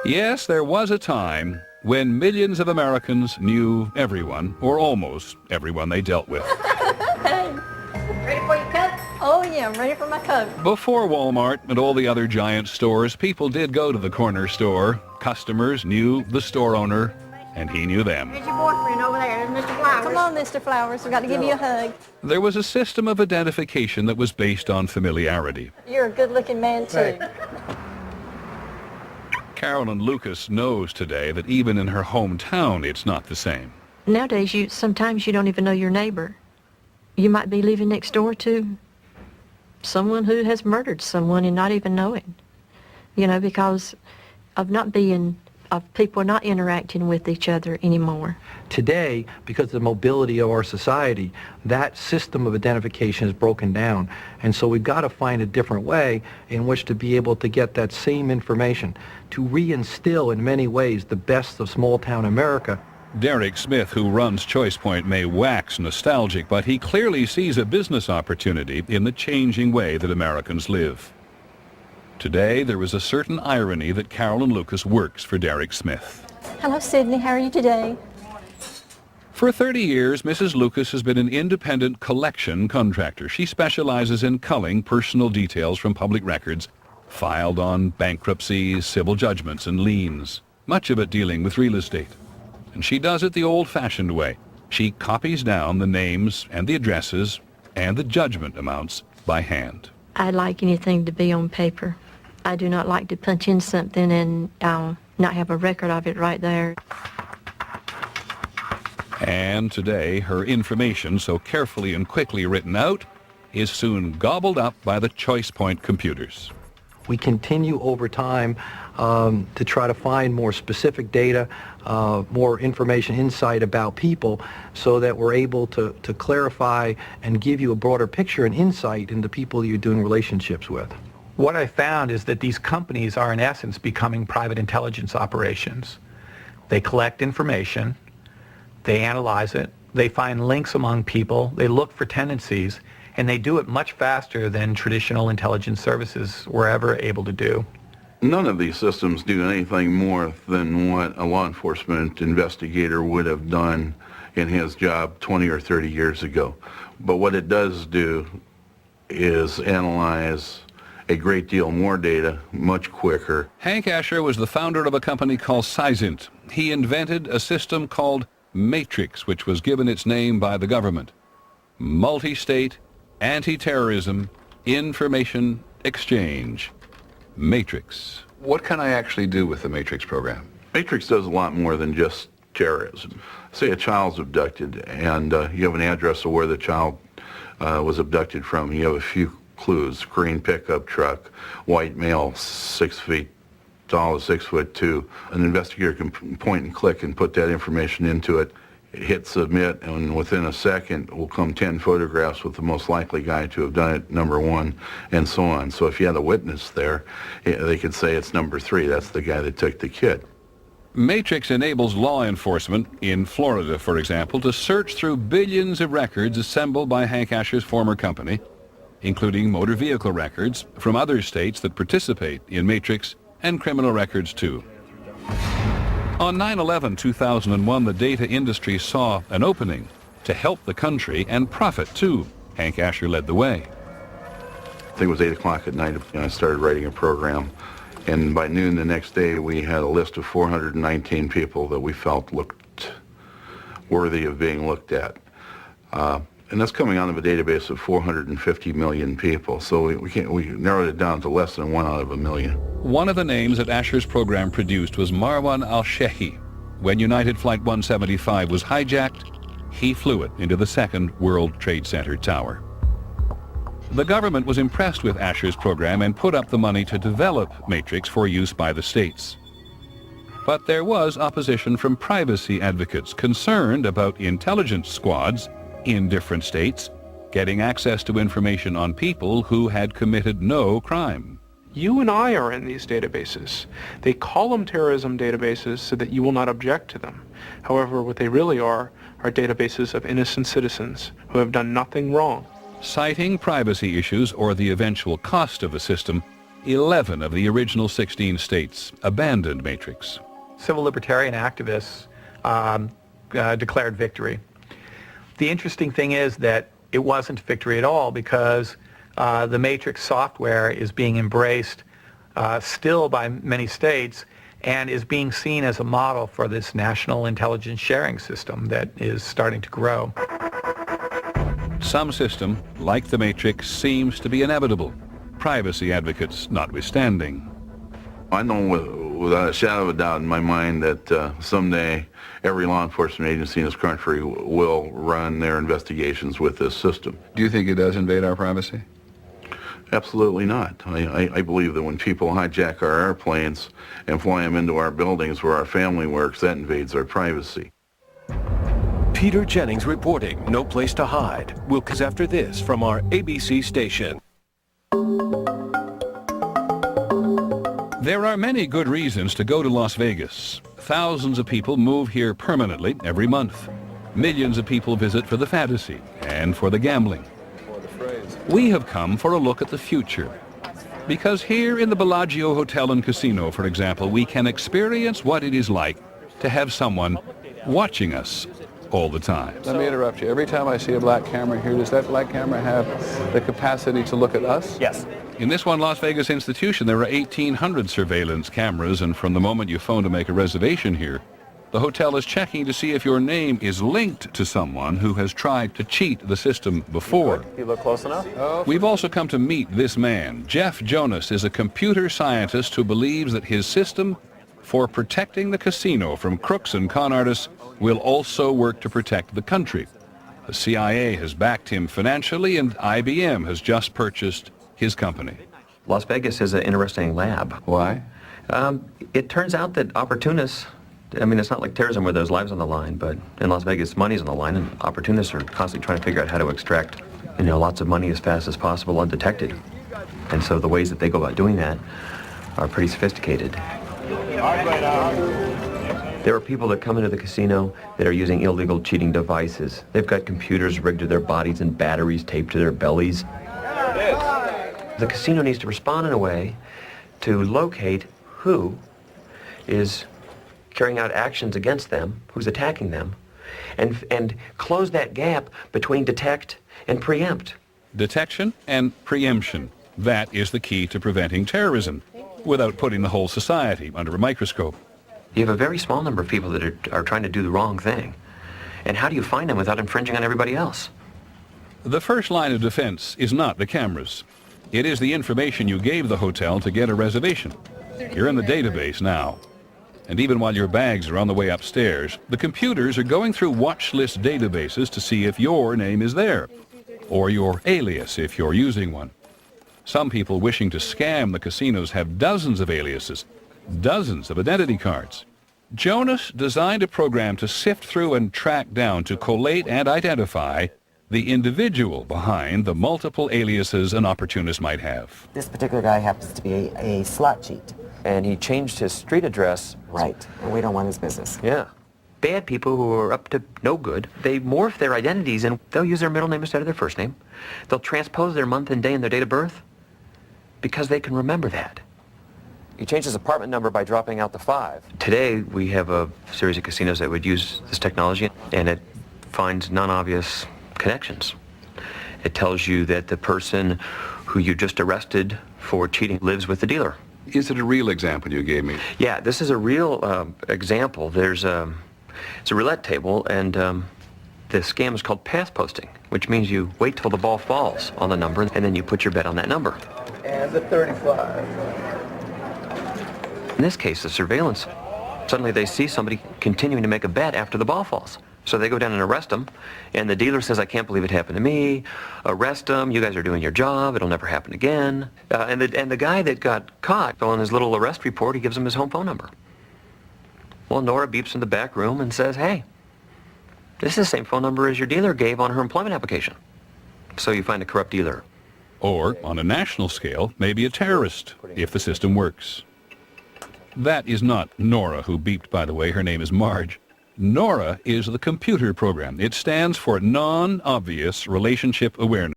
Yes, there was a time when millions of Americans knew everyone, or almost everyone they dealt with. Hey, ready for your Coke? Oh yeah, I'm ready for my Coke. Before Walmart and all the other giant stores, people did go to the corner store. Customers knew the store owner, and he knew them. There's your boyfriend over there, Mr. Flowers. Come on, Mr. Flowers, we've got to give you a hug. There was a system of identification that was based on familiarity. You're a good-looking man, too. Carolyn Lucas knows today that even in her hometown, it's not the same. Nowadays, sometimes you don't even know your neighbor. You might be living next door to someone who has murdered someone and not even knowing, because of people not interacting with each other anymore. Today, because of the mobility of our society, that system of identification is broken down. And so we've got to find a different way in which to be able to get that same information, to reinstill in many ways the best of small-town America. Derek Smith, who runs ChoicePoint, may wax nostalgic, but he clearly sees a business opportunity in the changing way that Americans live. Today, there is a certain irony that Carolyn Lucas works for Derek Smith. Hello, Sydney. How are you today? For 30 years, Mrs. Lucas has been an independent collection contractor. She specializes in culling personal details from public records filed on bankruptcies, civil judgments, and liens, much of it dealing with real estate. And she does it the old-fashioned way. She copies down the names and the addresses and the judgment amounts by hand. I like anything to be on paper. I do not like to punch in something and not have a record of it right there. And today, her information, so carefully and quickly written out, is soon gobbled up by the ChoicePoint computers. We continue over time to try to find more specific data, more information, insight about people, so that we're able to clarify and give you a broader picture and insight into people you're doing relationships with. What I found is that these companies are in essence becoming private intelligence operations. They collect information, they analyze it, they find links among people, they look for tendencies, and they do it much faster than traditional intelligence services were ever able to do. None of these systems do anything more than what a law enforcement investigator would have done in his job 20 or 30 years ago. But what it does do is analyze a great deal more data much quicker. Hank Asher was the founder of a company called Seisint. He invented a system called Matrix, which was given its name by the government. Multi-state, anti-terrorism, information exchange. Matrix. What can I actually do with the Matrix program? Matrix does a lot more than just terrorism. Say a child's abducted and you have an address of where the child was abducted from. You have a few clues: green pickup truck, white male, 6 feet tall, 6'2". An investigator can point and click and put that information into it, hit submit, and within a second will come 10 photographs with the most likely guy to have done it, number 1, and so on. So if you had a witness there, they could say it's number 3, that's the guy that took the kid. Matrix enables law enforcement in Florida, for example, to search through billions of records assembled by Hank Asher's former company, including motor vehicle records from other states that participate in Matrix, and criminal records too. On 9/11/2001, the data industry saw an opening to help the country and profit too. Hank Asher led the way. I think it was 8 o'clock at night when I started writing a program, and by noon the next day we had a list of 419 people that we felt looked worthy of being looked at. And that's coming out of a database of 450 million people, so we narrowed it down to less than 1 out of a million. One of the names that Asher's program produced was Marwan al-Shehi. When United Flight 175 was hijacked, he flew it into the second World Trade Center tower. The government was impressed with Asher's program and put up the money to develop Matrix for use by the states. But there was opposition from privacy advocates concerned about intelligence squads in different states getting access to information on people who had committed no crime. You and I are in these databases. They call them terrorism databases so that you will not object to them. However, what they really are databases of innocent citizens who have done nothing wrong. Citing privacy issues or the eventual cost of the system, 11 of the original 16 states abandoned Matrix. Civil libertarian activists declared victory. The interesting thing is that it wasn't victory at all, because the Matrix software is being embraced still by many states and is being seen as a model for this national intelligence sharing system that is starting to grow. Some system, like the Matrix, seems to be inevitable, privacy advocates notwithstanding. I know without a shadow of a doubt in my mind that someday every law enforcement agency in this country will run their investigations with this system. Do you think it does invade our privacy? Absolutely not. I believe that when people hijack our airplanes and fly them into our buildings where our family works, that invades our privacy. Peter Jennings reporting, No Place to Hide. We'll cause after this from our ABC station. There are many good reasons to go to Las Vegas. Thousands of people move here permanently every month. Millions of people visit for the fantasy and for the gambling. We have come for a look at the future. Because here in the Bellagio Hotel and Casino, for example, we can experience what it is like to have someone watching us all the time. Let me interrupt you. Every time I see a black camera here, does that black camera have the capacity to look at us? Yes. In this one Las Vegas institution, there are 1,800 surveillance cameras, and from the moment you phone to make a reservation here, the hotel is checking to see if your name is linked to someone who has tried to cheat the system before. You look close enough? Oh. We've also come to meet this man. Jeff Jonas is a computer scientist who believes that his system for protecting the casino from crooks and con artists will also work to protect the country. The CIA has backed him financially, and IBM has just purchased his company. Las Vegas is an interesting lab. Why? It turns out that opportunists, I mean, it's not like terrorism where there's lives on the line, but in Las Vegas, money's on the line, and opportunists are constantly trying to figure out how to extract, lots of money as fast as possible undetected. And so the ways that they go about doing that are pretty sophisticated. There are people that come into the casino that are using illegal cheating devices. They've got computers rigged to their bodies and batteries taped to their bellies. The casino needs to respond in a way to locate who is carrying out actions against them, who's attacking them, and close that gap between detect and preempt. Detection and preemption. That is the key to preventing terrorism without putting the whole society under a microscope. You have a very small number of people that are trying to do the wrong thing. And how do you find them without infringing on everybody else? The first line of defense is not the cameras. It is the information you gave the hotel to get a reservation. You're in the database now. And even while your bags are on the way upstairs, the computers are going through watch list databases to see if your name is there, or your alias if you're using one. Some people wishing to scam the casinos have dozens of aliases, dozens of identity cards. Jonas designed a program to sift through and track down, to collate and identify the individual behind the multiple aliases an opportunist might have. This particular guy happens to be a slot cheat. And he changed his street address. Right, and we don't want his business. Yeah. Bad people who are up to no good, they morph their identities and they'll use their middle name instead of their first name. They'll transpose their month and day and their date of birth because they can remember that. He changed his apartment number by dropping out the 5. Today, we have a series of casinos that would use this technology, and it finds non-obvious connections. It tells you that the person who you just arrested for cheating lives with the dealer. Is it a real example you gave me? Yeah, this is a real example. It's a roulette table, and the scam is called path posting, which means you wait till the ball falls on the number, and then you put your bet on that number. And the 35. In this case, the surveillance, suddenly they see somebody continuing to make a bet after the ball falls. So they go down and arrest him, and the dealer says, I can't believe it happened to me. Arrest him, you guys are doing your job, it'll never happen again. And the guy that got caught, on his little arrest report, he gives him his home phone number. Well, Nora beeps in the back room and says, hey, this is the same phone number as your dealer gave on her employment application. So you find a corrupt dealer. Or, on a national scale, maybe a terrorist, if the system works. That is not Nora who beeped, by the way. Her name is Marge. Nora is the computer program. It stands for Non-Obvious Relationship Awareness.